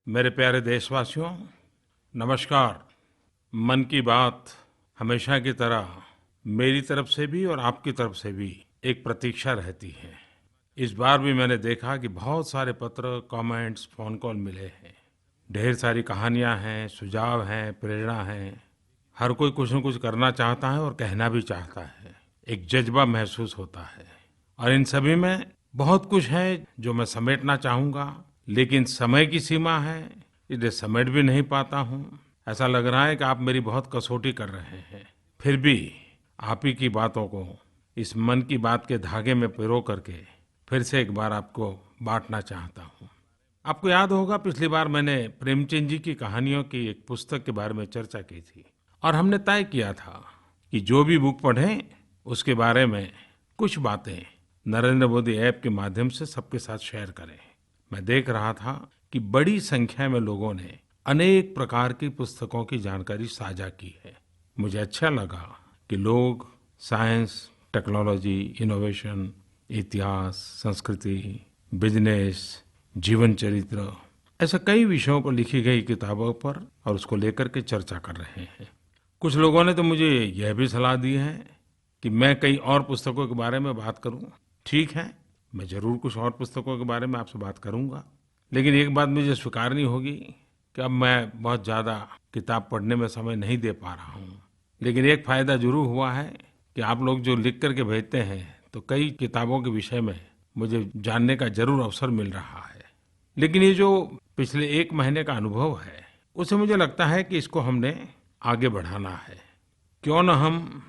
मेरे प्यारे देशवासियों, नमस्कार। मन की बात हमेशा की तरह मेरी तरफ से भी और आपकी तरफ से भी एक प्रतीक्षा रहती है। इस बार भी मैंने देखा कि बहुत सारे पत्र, कमेंट्स, फोन कॉल मिले हैं। ढेर सारी कहानियां हैं, सुझाव हैं, प्रेरणा है। हर कोई कुछ न कुछ करना चाहता है और कहना भी चाहता है। एक जज्बा महसूस होता है और इन सभी में बहुत कुछ है जो मैं समेटना चाहूँगा, लेकिन समय की सीमा है, इसलिए समेट भी नहीं पाता हूँ। ऐसा लग रहा है कि आप मेरी बहुत कसौटी कर रहे हैं। फिर भी आप ही की बातों को इस मन की बात के धागे में पिरो करके फिर से एक बार आपको बांटना चाहता हूँ। आपको याद होगा पिछली बार मैंने प्रेमचंद जी की कहानियों की एक पुस्तक के बारे में चर्चा की थी और हमने तय किया था कि जो भी बुक पढ़ें उसके बारे में कुछ बातें नरेंद्र मोदी ऐप के माध्यम से सबके साथ शेयर करें। मैं देख रहा था कि बड़ी संख्या में लोगों ने अनेक प्रकार की पुस्तकों की जानकारी साझा की है। मुझे अच्छा लगा कि लोग साइंस, टेक्नोलॉजी, इनोवेशन, इतिहास, संस्कृति, बिजनेस, जीवन चरित्र, ऐसे कई विषयों पर लिखी गई किताबों पर और उसको लेकर के चर्चा कर रहे हैं। कुछ लोगों ने तो मुझे यह भी सलाह दी है कि मैं कई और पुस्तकों के बारे में बात करूं। ठीक है, मैं जरूर कुछ और पुस्तकों के बारे में आपसे बात करूंगा, लेकिन एक बात मुझे स्वीकारनी होगी कि अब मैं बहुत ज़्यादा किताब पढ़ने में समय नहीं दे पा रहा हूँ। लेकिन एक फ़ायदा जरूर हुआ है कि आप लोग जो लिख करके भेजते हैं तो कई किताबों के विषय में मुझे जानने का जरूर अवसर मिल रहा है। लेकिन ये जो पिछले एक महीने का अनुभव है, उससे मुझे लगता है कि इसको हमने आगे बढ़ाना है। क्यों न हम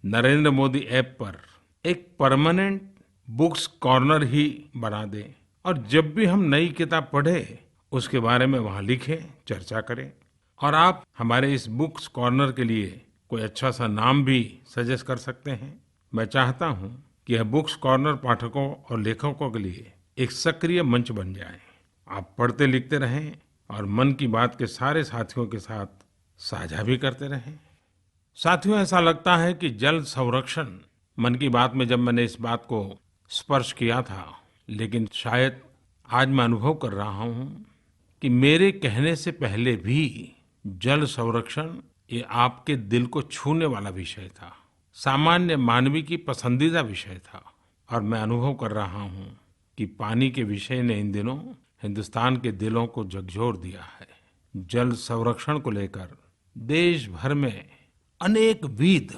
नरेंद्र मोदी ऐप पर एक परमानेंट बुक्स कॉर्नर ही बना दें और जब भी हम नई किताब पढ़ें उसके बारे में वहाँ लिखें, चर्चा करें। और आप हमारे इस बुक्स कॉर्नर के लिए कोई अच्छा सा नाम भी सजेस्ट कर सकते हैं। मैं चाहता हूँ कि यह बुक्स कॉर्नर पाठकों और लेखकों के लिए एक सक्रिय मंच बन जाए। आप पढ़ते लिखते रहें और मन की बात के सारे साथियों के साथ साझा भी करते रहें। साथियों, ऐसा लगता है कि जल संरक्षण, मन की बात में जब मैंने इस बात को स्पर्श किया था, लेकिन शायद आज मैं अनुभव कर रहा हूँ कि मेरे कहने से पहले भी जल संरक्षण ये आपके दिल को छूने वाला विषय था, सामान्य मानवी की पसंदीदा विषय था। और मैं अनुभव कर रहा हूँ कि पानी के विषय ने इन दिनों हिंदुस्तान के दिलों को झकझोर दिया है। जल संरक्षण को लेकर देश भर में अनेक विध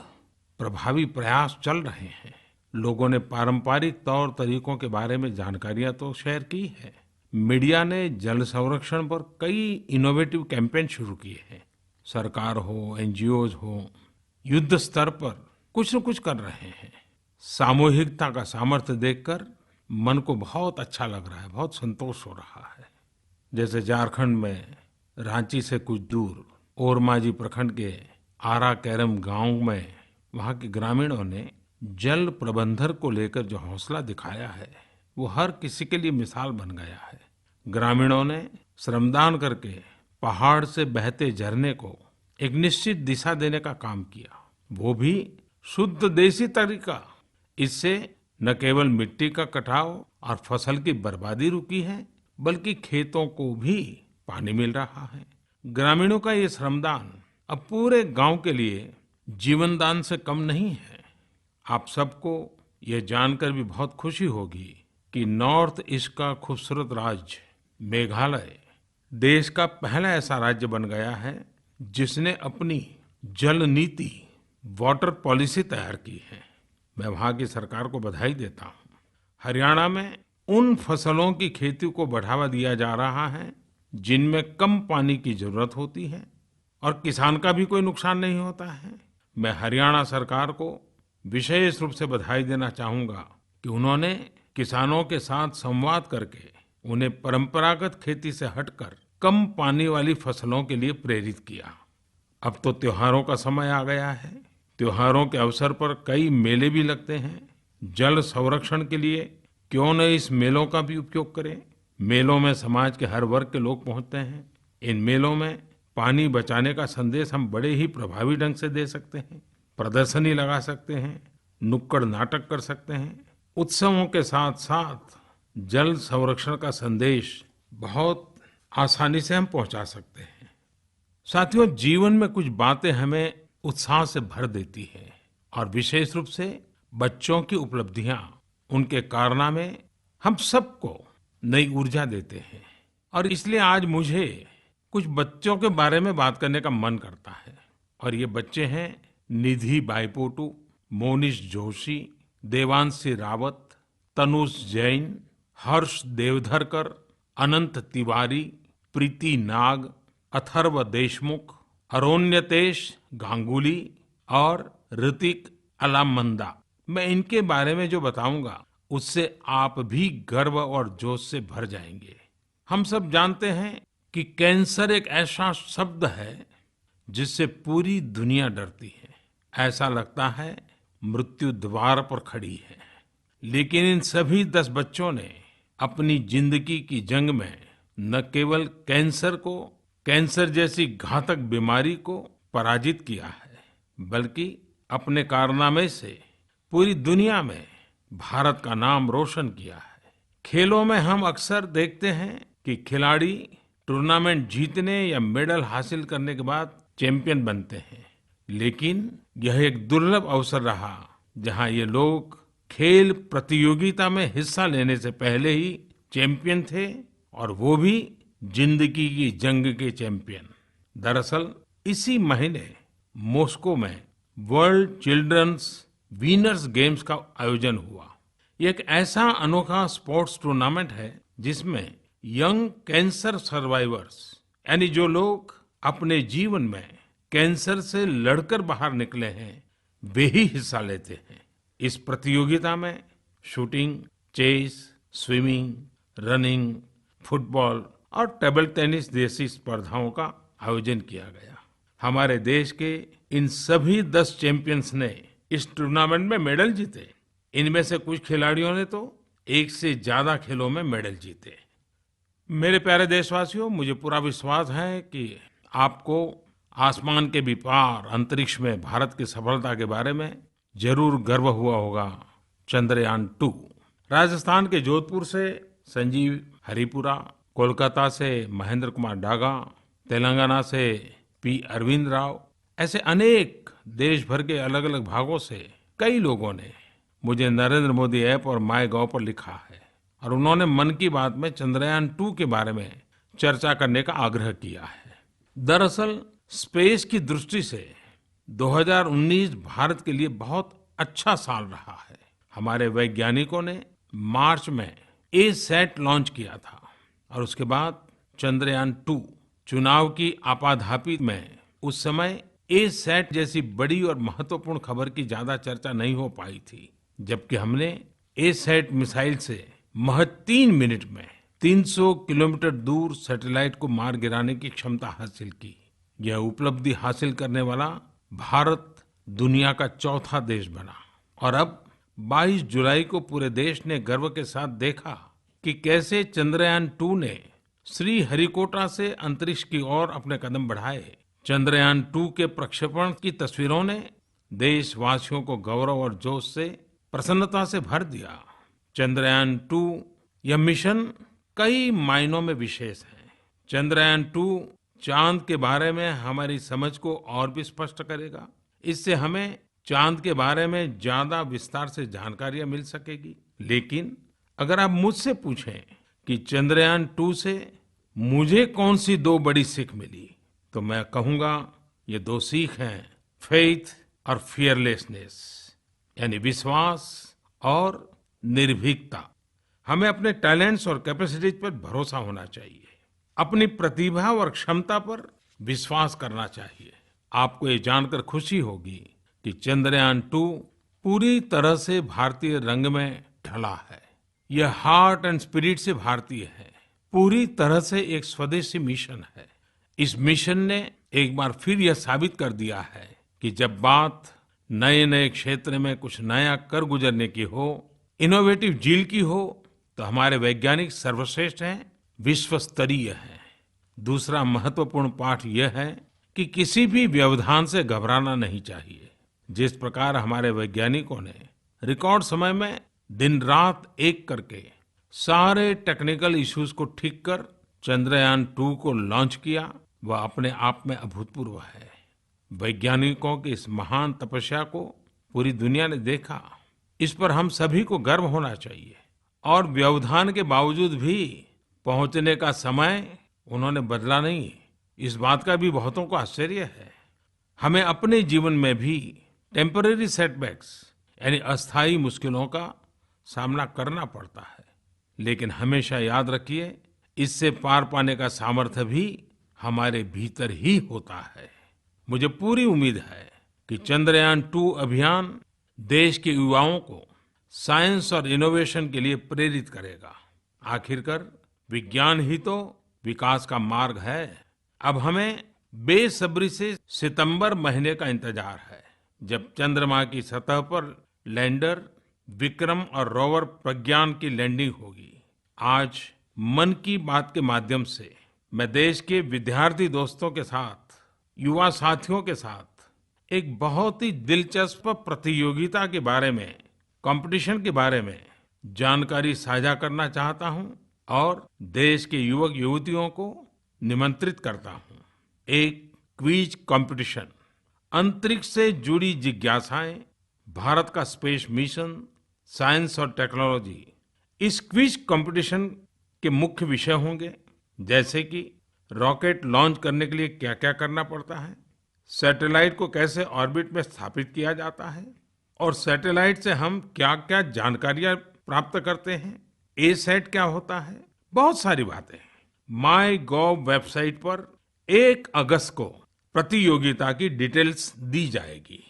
प्रभावी प्रयास चल रहे हैं। लोगों ने पारंपरिक तौर तरीकों के बारे में जानकारियां तो शेयर की है। मीडिया ने जल संरक्षण पर कई इनोवेटिव कैंपेन शुरू किए हैं। सरकार हो, एनजीओज हो, युद्ध स्तर पर कुछ न कुछ कर रहे हैं। सामूहिकता का सामर्थ्य देखकर मन को बहुत अच्छा लग रहा है, बहुत संतोष हो रहा है। जैसे झारखंड में रांची से कुछ दूर ओरमांझी प्रखंड के आरा कैरम गांव में वहाँ के ग्रामीणों ने जल प्रबंधन को लेकर जो हौसला दिखाया है वो हर किसी के लिए मिसाल बन गया है। ग्रामीणों ने श्रमदान करके पहाड़ से बहते झरने को एक निश्चित दिशा देने का काम किया, वो भी शुद्ध देसी तरीका। इससे न केवल मिट्टी का कटाव और फसल की बर्बादी रुकी है, बल्कि खेतों को भी पानी मिल रहा है। ग्रामीणों का ये श्रमदान अब पूरे गांव के लिए जीवन दान से कम नहीं है। आप सबको ये जानकर भी बहुत खुशी होगी कि नॉर्थ ईस्ट का खूबसूरत राज्य मेघालय देश का पहला ऐसा राज्य बन गया है जिसने अपनी जल नीति, वाटर पॉलिसी तैयार की है। मैं वहाँ की सरकार को बधाई देता हूँ। हरियाणा में उन फसलों की खेती को बढ़ावा दिया जा रहा है जिनमें कम पानी की जरूरत होती है और किसान का भी कोई नुकसान नहीं होता है। मैं हरियाणा सरकार को विशेष रूप से बधाई देना चाहूँगा कि उन्होंने किसानों के साथ संवाद करके उन्हें परंपरागत खेती से हटकर कम पानी वाली फसलों के लिए प्रेरित किया। अब तो त्योहारों का समय आ गया है। त्योहारों के अवसर पर कई मेले भी लगते हैं। जल संरक्षण के लिए क्यों न इस मेलों का भी उपयोग करें। मेलों में समाज के हर वर्ग के लोग पहुंचते हैं। इन मेलों में पानी बचाने का संदेश हम बड़े ही प्रभावी ढंग से दे सकते हैं। प्रदर्शनी लगा सकते हैं, नुक्कड़ नाटक कर सकते हैं। उत्सवों के साथ साथ जल संरक्षण का संदेश बहुत आसानी से हम पहुंचा सकते हैं। साथियों, जीवन में कुछ बातें हमें उत्साह से भर देती हैं और विशेष रूप से बच्चों की उपलब्धियां, उनके कारनामे हम सबको नई ऊर्जा देते हैं। और इसलिए आज मुझे कुछ बच्चों के बारे में बात करने का मन करता है। और ये बच्चे हैं निधि बाईपोटु, मोनिश जोशी, देवांशी रावत, तनुष जैन, हर्ष देवधरकर, अनंत तिवारी, प्रीति नाग, अथर्व देशमुख, अरोन्यतेश गांगुली और ऋतिक अलामंदा। मैं इनके बारे में जो बताऊंगा उससे आप भी गर्व और जोश से भर जाएंगे। हम सब जानते हैं कि कैंसर एक ऐसा शब्द है जिससे पूरी दुनिया डरती है। ऐसा लगता है मृत्यु द्वार पर खड़ी है। लेकिन इन सभी 10 बच्चों ने अपनी जिंदगी की जंग में न केवल कैंसर को, कैंसर जैसी घातक बीमारी को पराजित किया है, बल्कि अपने कारनामे से पूरी दुनिया में भारत का नाम रोशन किया है। खेलों में हम अक्सर देखते हैं कि खिलाड़ी टूर्नामेंट जीतने या मेडल हासिल करने के बाद चैंपियन बनते हैं, लेकिन यह एक दुर्लभ अवसर रहा जहां ये लोग खेल प्रतियोगिता में हिस्सा लेने से पहले ही चैंपियन थे, और वो भी जिंदगी की जंग के चैंपियन। दरअसल इसी महीने मॉस्को में वर्ल्ड चिल्ड्रंस विनर्स गेम्स का आयोजन हुआ। ये एक ऐसा अनोखा स्पोर्ट्स टूर्नामेंट है जिसमें यंग कैंसर सर्वाइवर्स, यानी जो लोग अपने जीवन में कैंसर से लड़कर बाहर निकले हैं, वे ही हिस्सा लेते हैं। इस प्रतियोगिता में shooting, chess, swimming, running, football और टेबल टेनिस जैसी स्पर्धाओं का आयोजन किया गया। हमारे देश के इन सभी 10 चैंपियंस ने इस टूर्नामेंट में मेडल जीते। इनमें से कुछ खिलाड़ियों ने तो एक से ज्यादा खेलों में मेडल जीते। मेरे प्यारे देशवासियों, मुझे पूरा विश्वास है कि आपको आसमान के भी पार अंतरिक्ष में भारत की सफलता के बारे में जरूर गर्व हुआ होगा। चंद्रयान-2 राजस्थान के जोधपुर से संजीव हरिपुरा, कोलकाता से महेंद्र कुमार डागा, तेलंगाना से पी अरविंद राव, ऐसे अनेक देश भर के अलग अलग भागों से कई लोगों ने मुझे नरेंद्र मोदी ऐप और माय गॉव पर लिखा है और उन्होंने मन की बात में चंद्रयान-2 के बारे में चर्चा करने का आग्रह किया है। दरअसल स्पेस की दृष्टि से 2019 भारत के लिए बहुत अच्छा साल रहा है। हमारे वैज्ञानिकों ने मार्च में ए-सैट लॉन्च किया था और उसके बाद चंद्रयान-2 चुनाव की आपाधापी में उस समय ए-सैट जैसी बड़ी और महत्वपूर्ण खबर की ज्यादा चर्चा नहीं हो पाई थी, जबकि हमने ए-सैट मिसाइल से महज 3 मिनट में 300 किलोमीटर दूर सैटेलाइट को मार गिराने की क्षमता हासिल की। यह उपलब्धि हासिल करने वाला भारत दुनिया का चौथा देश बना। और अब 22 जुलाई को पूरे देश ने गर्व के साथ देखा कि कैसे चंद्रयान-2 ने श्रीहरिकोटा से अंतरिक्ष की ओर अपने कदम बढ़ाए। चंद्रयान-2 के प्रक्षेपण की तस्वीरों ने देशवासियों को गौरव और जोश से, प्रसन्नता से भर दिया। चंद्रयान-2 यह मिशन कई मायनों में विशेष है। चंद्रयान-2 चांद के बारे में हमारी समझ को और भी स्पष्ट करेगा। इससे हमें चांद के बारे में ज्यादा विस्तार से जानकारियां मिल सकेगी। लेकिन अगर आप मुझसे पूछें कि चंद्रयान-2 से मुझे कौन सी 2 बड़ी सीख मिली, तो मैं कहूंगा ये 2 सीख हैं, फेथ और फियरलेसनेस, यानी विश्वास और निर्भीकता। हमें अपने टैलेंट्स और कैपेसिटीज पर भरोसा होना चाहिए, अपनी प्रतिभा और क्षमता पर विश्वास करना चाहिए। आपको ये जानकर खुशी होगी कि चंद्रयान-2 पूरी तरह से भारतीय रंग में ढला है। यह हार्ट एंड स्पिरिट से भारतीय है, पूरी तरह से एक स्वदेशी मिशन है। इस मिशन ने एक बार फिर यह साबित कर दिया है कि जब बात नए नए क्षेत्र में कुछ नया कर गुजरने की हो, इनोवेटिव जील की हो, तो हमारे वैज्ञानिक सर्वश्रेष्ठ हैं, विश्व स्तरीय हैं। दूसरा महत्वपूर्ण पाठ यह है कि किसी भी व्यवधान से घबराना नहीं चाहिए। जिस प्रकार हमारे वैज्ञानिकों ने रिकॉर्ड समय में दिन रात एक करके सारे टेक्निकल इश्यूज को ठीक कर चंद्रयान-2 को लॉन्च किया, वह अपने आप में अभूतपूर्व है। वैज्ञानिकों की इस महान तपस्या को पूरी दुनिया ने देखा। इस पर हम सभी को गर्व होना चाहिए। और व्यवधान के बावजूद भी पहुंचने का समय उन्होंने बदला नहीं, इस बात का भी बहुतों को आश्चर्य है। हमें अपने जीवन में भी टेम्परेरी सेटबैक्स यानी अस्थायी मुश्किलों का सामना करना पड़ता है, लेकिन हमेशा याद रखिए, इससे पार पाने का सामर्थ्य भी हमारे भीतर ही होता है। मुझे पूरी उम्मीद है कि चंद्रयान-2 अभियान देश के युवाओं को साइंस और इनोवेशन के लिए प्रेरित करेगा। आखिरकार विज्ञान ही तो विकास का मार्ग है। अब हमें बेसब्री से सितंबर महीने का इंतजार है, जब चंद्रमा की सतह पर लैंडर विक्रम और रोवर प्रज्ञान की लैंडिंग होगी। आज मन की बात के माध्यम से मैं देश के विद्यार्थी दोस्तों के साथ, युवा साथियों के साथ एक बहुत ही दिलचस्प प्रतियोगिता के बारे में, कंपटीशन के बारे में जानकारी साझा करना चाहता हूं और देश के युवक युवतियों को निमंत्रित करता हूं। एक क्विज कंपटीशन, अंतरिक्ष से जुड़ी जिज्ञासाएं, भारत का स्पेस मिशन, साइंस और टेक्नोलॉजी। इस क्विज कंपटीशन के मुख्य विषय होंगे, जैसे कि रॉकेट लॉन्च करने के लिए क्या क्या करना पड़ता है, सैटेलाइट को कैसे ऑर्बिट में स्थापित किया जाता है, और सैटेलाइट से हम क्या क्या जानकारियां प्राप्त करते हैं, एसैट क्या होता है, बहुत सारी बातें। माईगोव वेबसाइट पर 1 अगस्त को प्रतियोगिता की डिटेल्स दी जाएगी।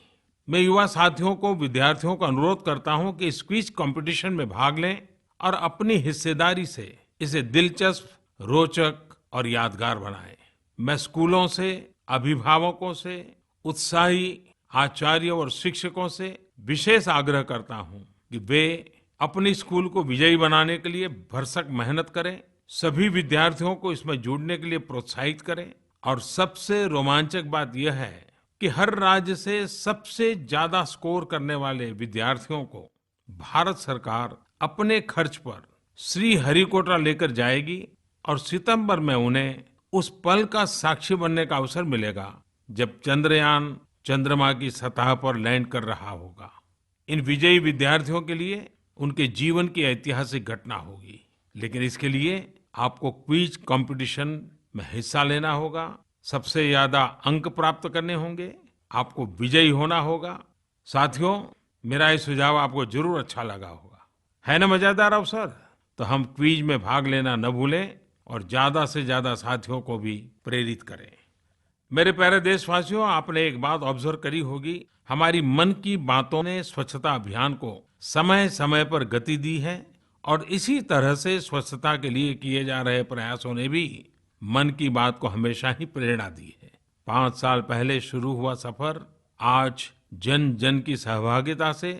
मैं युवा साथियों को, विद्यार्थियों को अनुरोध करता हूं कि इस क्विज कंपटीशन में भाग लें और अपनी हिस्सेदारी से इसे दिलचस्प, रोचक और यादगार बनाएं। मैं स्कूलों से, अभिभावकों से, उत्साही आचार्यों और शिक्षकों से विशेष आग्रह करता हूं कि वे अपनी स्कूल को विजयी बनाने के लिए भरसक मेहनत करें, सभी विद्यार्थियों को इसमें जुड़ने के लिए प्रोत्साहित करें। और सबसे रोमांचक बात यह है कि हर राज्य से सबसे ज्यादा स्कोर करने वाले विद्यार्थियों को भारत सरकार अपने खर्च पर श्रीहरिकोटा लेकर जाएगी और सितंबर में उन्हें उस पल का साक्षी बनने का अवसर मिलेगा जब चंद्रयान चंद्रमा की सतह पर लैंड कर रहा होगा। इन विजयी विद्यार्थियों के लिए उनके जीवन की ऐतिहासिक घटना होगी। लेकिन इसके लिए आपको क्विज कंपटीशन में हिस्सा लेना होगा, सबसे ज्यादा अंक प्राप्त करने होंगे, आपको विजयी होना होगा। साथियों, मेरा ये सुझाव आपको जरूर अच्छा लगा होगा, है ना मजेदार अवसर? तो हम क्विज में भाग लेना न भूलें और ज्यादा से ज्यादा साथियों को भी प्रेरित करें। मेरे प्यारे देशवासियों, आपने एक बात ऑब्जर्व करी होगी, हमारी मन की बातों ने स्वच्छता अभियान को समय समय पर गति दी है और इसी तरह से स्वच्छता के लिए किए जा रहे प्रयासों ने भी मन की बात को हमेशा ही प्रेरणा दी है। 5 साल पहले शुरू हुआ सफर आज जन जन की सहभागिता से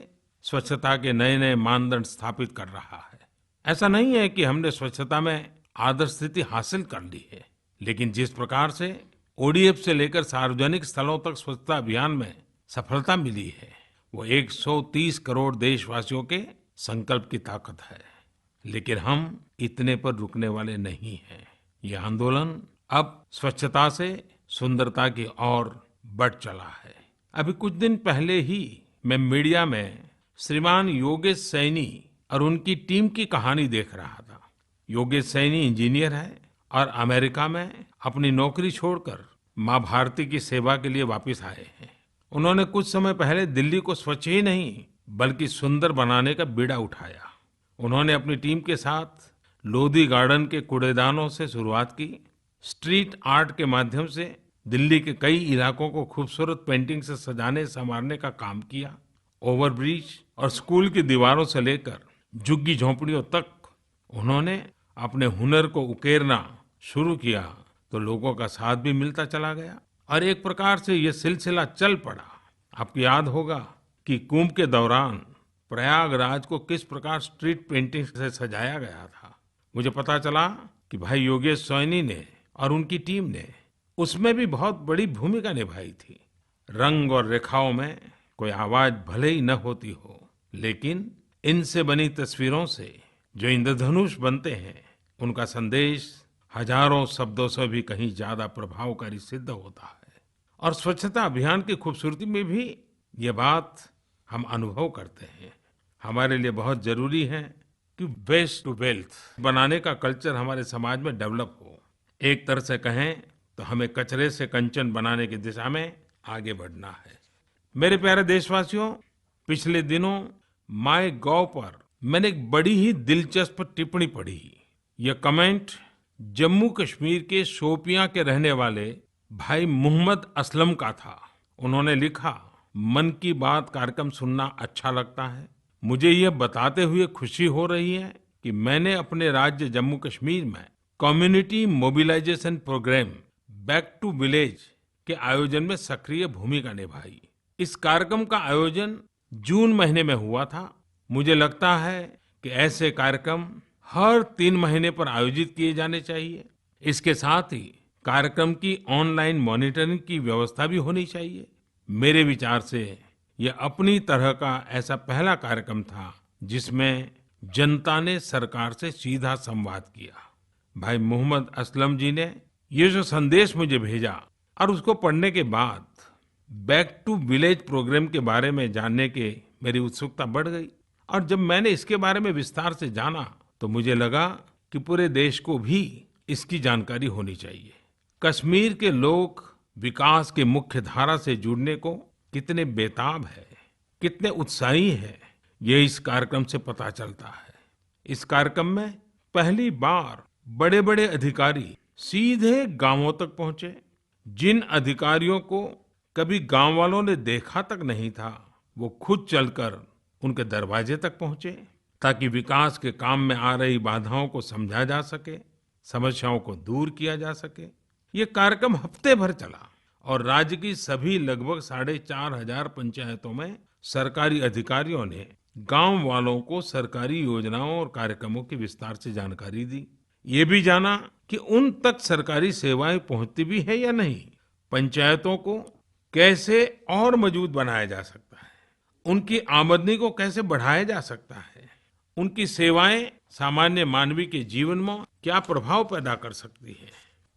स्वच्छता के नए नए मानदंड स्थापित कर रहा है। ऐसा नहीं है कि हमने स्वच्छता में आदर्श स्थिति हासिल कर ली है, लेकिन जिस प्रकार से ओडीएफ से लेकर सार्वजनिक स्थलों तक स्वच्छता अभियान में सफलता मिली है, वो 130 करोड़ देशवासियों के संकल्प की ताकत है। लेकिन हम इतने पर रुकने वाले नहीं हैं। ये आंदोलन अब स्वच्छता से सुंदरता की ओर बढ़ चला है। अभी कुछ दिन पहले ही मैं मीडिया में श्रीमान योगेश सैनी और उनकी टीम की कहानी देख रहा था। योगेश सैनी इंजीनियर है और अमेरिका में अपनी नौकरी छोड़कर माँ भारती की सेवा के लिए वापस आए हैं। उन्होंने कुछ समय पहले दिल्ली को स्वच्छ ही नहीं बल्कि सुंदर बनाने का बीड़ा उठाया। उन्होंने अपनी टीम के साथ लोधी गार्डन के कूड़ेदानों से शुरुआत की, स्ट्रीट आर्ट के माध्यम से दिल्ली के कई इलाकों को खूबसूरत पेंटिंग से सजाने संवारने का काम किया, ओवरब्रिज और स्कूल की दीवारों से लेकर झुग्गी झोंपड़ियों तक उन्होंने अपने हुनर को उकेरना शुरू किया तो लोगों का साथ भी मिलता चला गया और एक प्रकार से ये सिलसिला चल पड़ा। आपको याद होगा कि कुंभ के दौरान प्रयागराज को किस प्रकार स्ट्रीट पेंटिंग से सजाया गया था। मुझे पता चला कि भाई योगेश सैनी ने और उनकी टीम ने उसमें भी बहुत बड़ी भूमिका निभाई थी। रंग और रेखाओं में कोई आवाज भले ही न होती हो, लेकिन इनसे बनी तस्वीरों से जो इंद्रधनुष बनते हैं, उनका संदेश हजारों शब्दों से भी कहीं ज्यादा प्रभावकारी सिद्ध होता है। और स्वच्छता अभियान की खूबसूरती में भी ये बात हम अनुभव करते हैं। हमारे लिए बहुत जरूरी है कि वेस्ट टू वेल्थ बनाने का कल्चर हमारे समाज में डेवलप हो। एक तरह से कहें तो हमें कचरे से कंचन बनाने की दिशा में आगे बढ़ना है। मेरे प्यारे देशवासियों, पिछले दिनों माय गॉव पर मैंने एक बड़ी ही दिलचस्प टिप्पणी पढ़ी। यह कमेंट जम्मू कश्मीर के शोपियां के रहने वाले भाई मोहम्मद असलम का था। उन्होंने लिखा, मन की बात कार्यक्रम सुनना अच्छा लगता है। मुझे यह बताते हुए खुशी हो रही है कि मैंने अपने राज्य जम्मू कश्मीर में community mobilisation programme back to village के आयोजन में सक्रिय भूमिका निभाई। इस कार्यक्रम का आयोजन जून महीने में हुआ था। मुझे लगता है कि ऐसे कार्यक्रम हर 3 महीने पर आयोजित किए जाने चाहिए। इसके साथ ही कार्यक्रम की ऑनलाइन मॉनिटरिंग की व्यवस्था भी होनी चाहिए। मेरे विचार से यह अपनी तरह का ऐसा पहला कार्यक्रम था जिसमें जनता ने सरकार से सीधा संवाद किया। भाई मोहम्मद असलम जी ने ये जो संदेश मुझे भेजा और उसको पढ़ने के बाद बैक टू विलेज प्रोग्राम के बारे में जानने के मेरी उत्सुकता बढ़ गई। और जब मैंने इसके बारे में विस्तार से जाना तो मुझे लगा कि पूरे देश को भी इसकी जानकारी होनी चाहिए। कश्मीर के लोग विकास के मुख्य धारा से जुड़ने को कितने बेताब है, कितने उत्साही है, ये इस कार्यक्रम से पता चलता है। इस कार्यक्रम में पहली बार बड़े बड़े अधिकारी सीधे गांवों तक पहुंचे। जिन अधिकारियों को कभी गांव वालों ने देखा तक नहीं था, वो खुद चलकर उनके दरवाजे तक पहुंचे ताकि विकास के काम में आ रही बाधाओं को समझा जा सके, समस्याओं को दूर किया जा सके। ये कार्यक्रम हफ्ते भर चला और राज्य की सभी लगभग 4,500 पंचायतों में सरकारी अधिकारियों ने गांव वालों को सरकारी योजनाओं और कार्यक्रमों की विस्तार से जानकारी दी। ये भी जाना कि उन तक सरकारी सेवाएं पहुंचती भी है या नहीं, पंचायतों को कैसे और मजबूत बनाया जा सकता है, उनकी आमदनी को कैसे बढ़ाया जा सकता है, उनकी सेवाएं सामान्य मानवी के जीवन में क्या प्रभाव पैदा कर सकती है।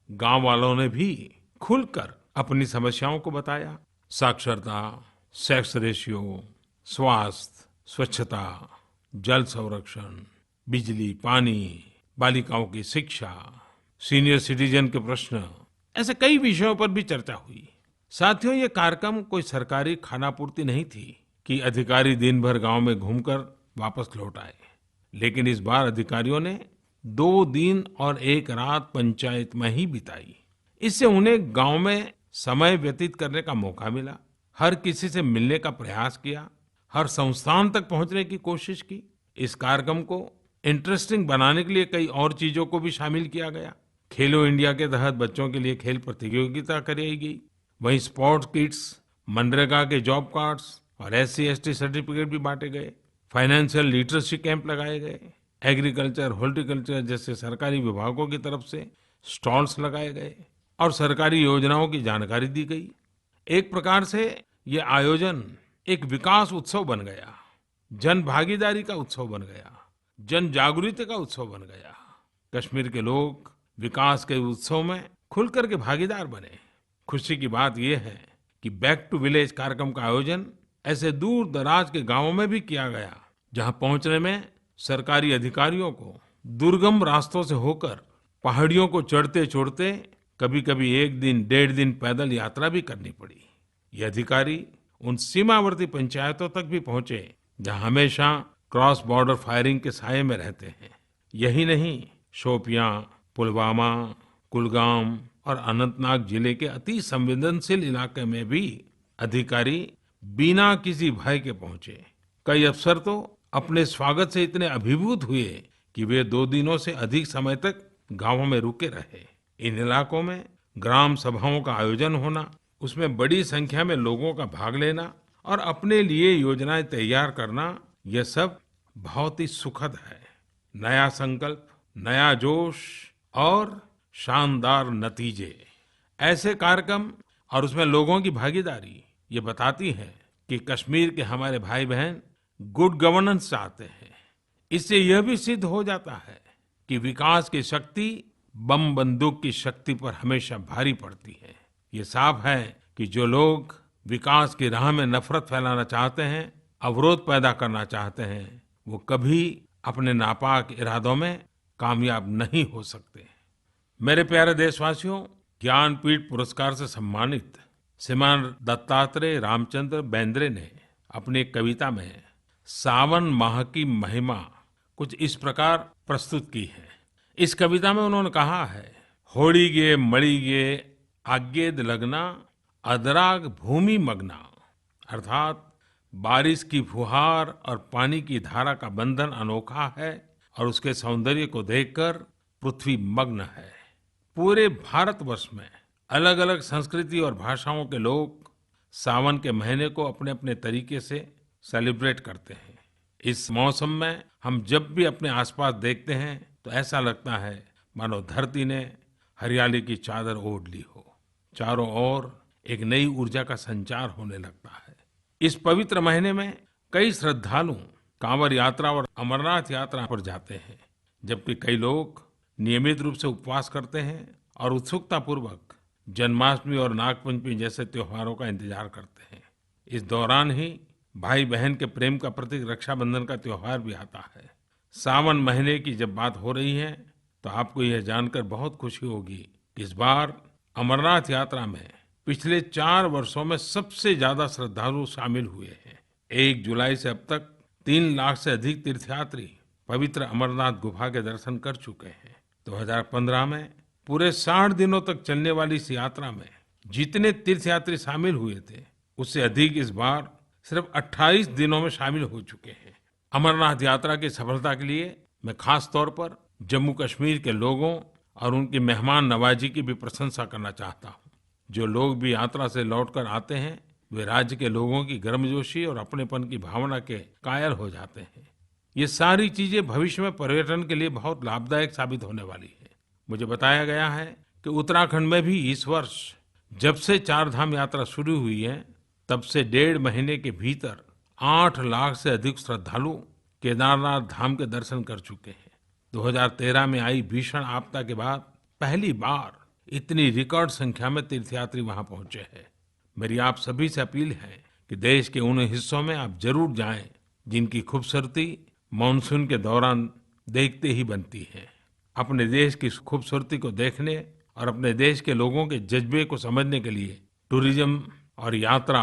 गांव वालों ने भी खुलकर अपनी समस्याओं को बताया। साक्षरता, सेक्स रेशियो, स्वास्थ्य, स्वच्छता, जल संरक्षण, बिजली, पानी, बालिकाओं की शिक्षा, सीनियर सिटीजन के प्रश्न, ऐसे कई विषयों पर भी चर्चा हुई। साथियों, ये कार्यक्रम कोई सरकारी खानापूर्ति नहीं थी कि अधिकारी दिन भर गांव में घूमकर वापस लौट आए। लेकिन इस बार अधिकारियों ने 2 दिन और 1 रात पंचायत में ही बिताई। इससे उन्हें गांव में समय व्यतीत करने का मौका मिला, हर किसी से मिलने का प्रयास किया, हर संस्थान तक पहुंचने की कोशिश की। इस कार्यक्रम को इंटरेस्टिंग बनाने के लिए कई और चीजों को भी शामिल किया गया। खेलो इंडिया के तहत बच्चों के लिए खेल प्रतियोगिता कराई गई। वहीं स्पोर्ट्स किट्स, मनरेगा के जॉब कार्ड्स और SC/ST सर्टिफिकेट भी बांटे गए। फाइनेंशियल लिटरेसी कैंप लगाए गए। एग्रीकल्चर, हॉर्टिकल्चर जैसे सरकारी विभागों की तरफ से स्टॉल्स लगाए गए और सरकारी योजनाओं की जानकारी दी गई। एक प्रकार से ये आयोजन एक विकास उत्सव बन गया, जन भागीदारी का उत्सव बन गया, जन जागृति का उत्सव बन गया। कश्मीर के लोग विकास के उत्सव में खुलकर के भागीदार बने। खुशी की बात यह है कि बैक टू विलेज कार्यक्रम का आयोजन ऐसे दूर दराज के गांवों में भी किया गया, जहां पहुंचने में सरकारी अधिकारियों को दुर्गम रास्तों से होकर पहाड़ियों को चढ़ते चढ़ते कभी-कभी 1 दिन, 1.5 दिन पैदल यात्रा भी करनी पड़ी। ये अधिकारी उन सीमावर्ती पंचायतों तक भी पहुंचे जहां हमेशा क्रॉस बॉर्डर फायरिंग के साये में रहते हैं। यही नहीं, शोपियां, पुलवामा, कुलगाम और अनंतनाग जिले के अति संवेदनशील इलाके में भी अधिकारी बिना किसी भय के पहुंचे। कई अफसर तो अपने स्वागत से इतने अभिभूत हुए कि वे 2 दिनों से अधिक समय तक गांवों में रुके रहे। इन इलाकों में ग्राम सभाओं का आयोजन होना, उसमें बड़ी संख्या में लोगों का भाग लेना और अपने लिए योजनाएं तैयार करना, यह सब बहुत ही सुखद है। नया संकल्प, नया जोश और शानदार नतीजे। ऐसे कार्यक्रम और उसमें लोगों की भागीदारी ये बताती है कि कश्मीर के हमारे भाई बहन गुड गवर्नेंस चाहते हैं। इससे यह भी सिद्ध हो जाता है कि विकास की शक्ति बम बंदूक की शक्ति पर हमेशा भारी पड़ती है। ये साफ है कि जो लोग विकास की राह में नफरत फैलाना चाहते हैं, अवरोध पैदा करना चाहते हैं, वो कभी अपने नापाक इरादों में कामयाब नहीं हो सकते। मेरे प्यारे देशवासियों, ज्ञानपीठ पुरस्कार से सम्मानित श्रीमान दत्तात्रेय रामचंद्र बेंद्रे ने अपनी एक कविता में सावन माह की महिमा कुछ इस प्रकार प्रस्तुत की है। इस कविता में उन्होंने कहा है, होळिगे मळिगे आग्येद लगना अदराग भूमि मगना, अर्थात बारिश की फुहार और पानी की धारा का बंधन अनोखा है और उसके सौंदर्य को देखकर पृथ्वी मग्न है। पूरे भारतवर्ष में अलग अलग संस्कृति और भाषाओं के लोग सावन के महीने को अपने अपने तरीके से सेलिब्रेट करते हैं। इस मौसम में हम जब भी अपने आसपास देखते हैं तो ऐसा लगता है मानो धरती ने हरियाली की चादर ओढ़ ली हो। चारों ओर एक नई ऊर्जा का संचार होने लगता है। इस पवित्र महीने में कई श्रद्धालु कांवड़ यात्रा और अमरनाथ यात्रा पर जाते हैं, जबकि कई लोग नियमित रूप से उपवास करते हैं और उत्सुकता पूर्वक जन्माष्टमी और नागपंचमी जैसे त्योहारों का इंतजार करते हैं। इस दौरान ही भाई बहन के प्रेम का प्रतीक रक्षाबंधन का त्योहार भी आता है। सावन महीने की जब बात हो रही है तो आपको यह जानकर बहुत खुशी होगी कि इस बार अमरनाथ यात्रा में पिछले 4 वर्षों में सबसे ज्यादा श्रद्धालु शामिल हुए हैं। 1 जुलाई से अब तक 3 लाख से अधिक तीर्थयात्री पवित्र अमरनाथ गुफा के दर्शन कर चुके हैं। 2015 में पूरे 60 दिनों तक चलने वाली इस यात्रा में जितने तीर्थयात्री शामिल हुए थे, उससे अधिक इस बार सिर्फ 28 दिनों में शामिल हो चुके हैं। अमरनाथ यात्रा की सफलता के लिए मैं खास तौर पर जम्मू कश्मीर के लोगों और उनकी मेहमान नवाजी की भी प्रशंसा करना चाहता हूँ। जो लोग भी यात्रा से लौटकर आते हैं, वे राज्य के लोगों की गर्मजोशी और अपनेपन की भावना के कायल हो जाते हैं। ये सारी चीजें भविष्य में पर्यटन के लिए बहुत लाभदायक साबित होने वाली है। मुझे बताया गया है कि उत्तराखंड में भी इस वर्ष जब से 4 धाम यात्रा शुरू हुई है, तब से 1.5 महीने के भीतर 8 लाख से अधिक श्रद्धालु केदारनाथ धाम के दर्शन कर चुके हैं। 2013 में आई भीषण आपदा के बाद पहली बार इतनी रिकॉर्ड संख्या में तीर्थयात्री वहां पहुंचे हैं। मेरी आप सभी से अपील है कि देश के उन हिस्सों में आप जरूर जाएं जिनकी खूबसूरती मानसून के दौरान देखते ही बनती है। अपने देश की खूबसूरती को देखने और अपने देश के लोगों के जज्बे को समझने के लिए टूरिज्म और यात्रा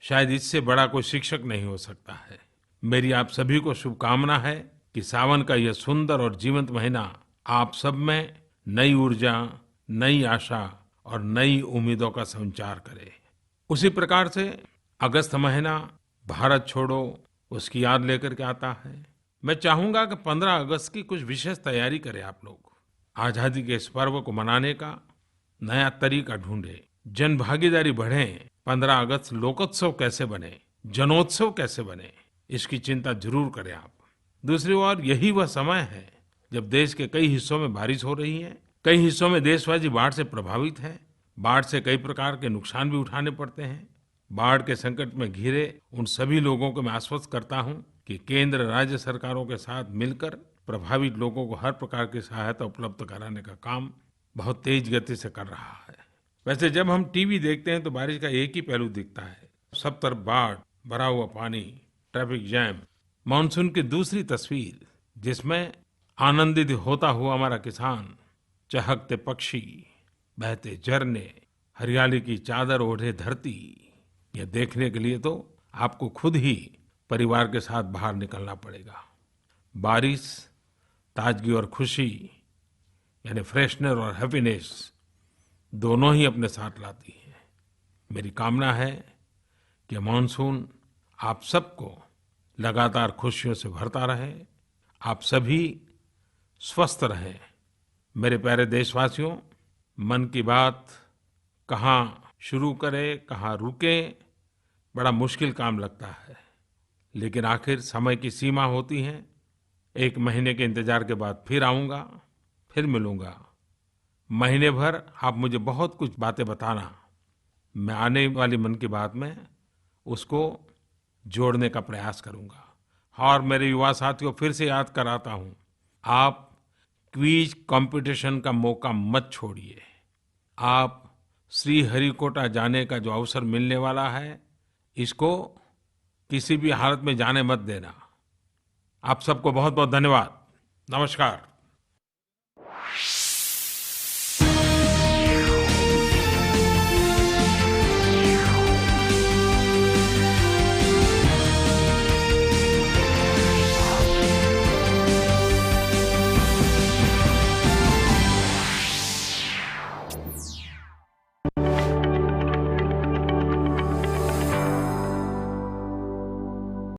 शायद इससे बड़ा कोई शिक्षक नहीं हो सकता है। मेरी आप सभी को शुभकामना है कि सावन का यह सुंदर और जीवंत महीना आप सब में नई ऊर्जा, नई आशा और नई उम्मीदों का संचार करे। उसी प्रकार से अगस्त महीना भारत छोड़ो उसकी याद लेकर के आता है। मैं चाहूंगा कि 15 अगस्त की कुछ विशेष तैयारी करें आप लोग। आजादी के इस पर्व को मनाने का नया तरीका ढूंढे, जन भागीदारी बढ़े। 15 अगस्त लोकोत्सव कैसे बने, जनोत्सव कैसे बने, इसकी चिंता जरूर करें आप। दूसरी ओर यही वह समय है जब देश के कई हिस्सों में बारिश हो रही है। कई हिस्सों में देशवासी बाढ़ से प्रभावित है। बाढ़ से कई प्रकार के नुकसान भी उठाने पड़ते हैं। बाढ़ के संकट में घिरे उन सभी लोगों को मैं आश्वस्त करता हूं कि केंद्र राज्य सरकारों के साथ मिलकर प्रभावित लोगों को हर प्रकार की सहायता उपलब्ध कराने का काम बहुत तेज गति से कर रहा है। वैसे जब हम टीवी देखते हैं तो बारिश का एक ही पहलू दिखता है, सब तरफ बाढ़, भरा हुआ पानी, ट्रैफिक जैम। मानसून की दूसरी तस्वीर जिसमें आनंदित होता हुआ हमारा किसान, चहकते पक्षी, बहते झरने, हरियाली की चादर ओढ़े धरती, यह देखने के लिए तो आपको खुद ही परिवार के साथ बाहर निकलना पड़ेगा। बारिश ताजगी और खुशी यानी फ्रेशनर और हैप्पीनेस दोनों ही अपने साथ लाती है। मेरी कामना है कि मानसून आप सबको लगातार खुशियों से भरता रहे, आप सभी स्वस्थ रहें। मेरे प्यारे देशवासियों, मन की बात कहाँ शुरू करें, कहाँ रुकें, बड़ा मुश्किल काम लगता है, लेकिन आखिर समय की सीमा होती है। 1 महीने के इंतजार के बाद फिर आऊँगा, फिर मिलूँगा। महीने भर आप मुझे बहुत कुछ बातें बताना, मैं आने वाली मन की बात में उसको जोड़ने का प्रयास करूँगा। और मेरे युवा साथियों, फिर से याद कराता हूँ, आप क्विज कंपटीशन का मौका मत छोड़िए। आप श्रीहरिकोटा जाने का जो अवसर मिलने वाला है, इसको किसी भी हालत में जाने मत देना। आप सबको बहुत बहुत धन्यवाद। नमस्कार।